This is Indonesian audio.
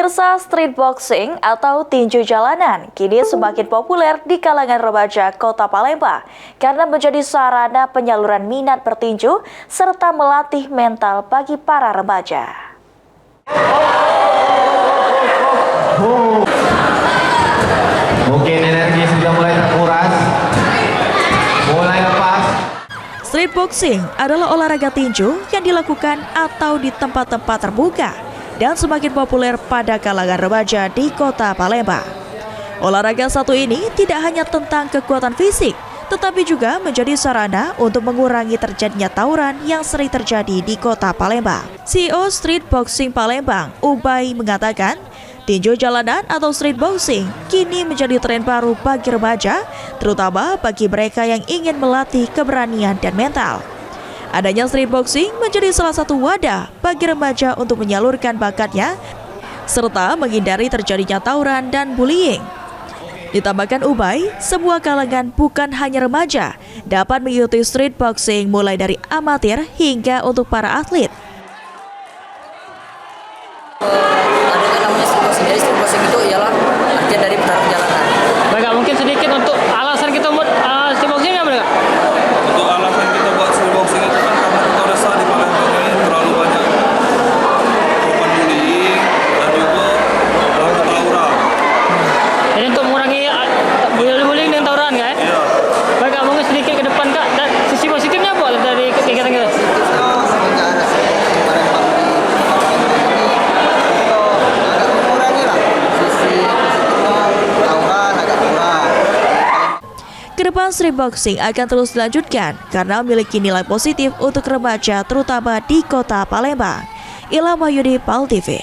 Pemirsa, street boxing atau tinju jalanan kini semakin populer di kalangan remaja Kota Palembang karena menjadi sarana penyaluran minat bertinju serta melatih mental bagi para remaja. Mungkin energi sudah mulai terkuras, mulai lepas. Street boxing adalah olahraga tinju yang dilakukan atau di tempat-tempat terbuka dan semakin populer pada kalangan remaja di Kota Palembang. Olahraga satu ini tidak hanya tentang kekuatan fisik, tetapi juga menjadi sarana untuk mengurangi terjadinya tawuran yang sering terjadi di Kota Palembang. CEO Street Boxing Palembang, Ubay, mengatakan, tinju jalanan atau street boxing kini menjadi tren baru bagi remaja, terutama bagi mereka yang ingin melatih keberanian dan mental. Adanya street boxing menjadi salah satu wadah bagi remaja untuk menyalurkan bakatnya serta menghindari terjadinya tawuran dan bullying. Ditambahkan Ubay, semua kalangan bukan hanya remaja dapat mengikuti street boxing mulai dari amatir hingga untuk para atlet. Adanya namanya street boxing. Jadi street boxing itu ialah artian dari pertarungan jalanan. Mereka mungkin sedikit untuk alasan kita buat street boxing ya mereka? Untuk alasan kita buat street boxing itu kan karena kita rasa di Palembang ini terlalu banyak korban bullying dan juga pelaku tawuran. Jadi untuk mengurangi bullying dan tawuran kan? Iya. Mereka mungkin sedikit ke depan kak, dan sisi positifnya apa dari kegiatan kita? Kedepan street boxing akan terus dilanjutkan karena memiliki nilai positif untuk remaja terutama di Kota Palembang. Ilham Wahyudi, PAL TV.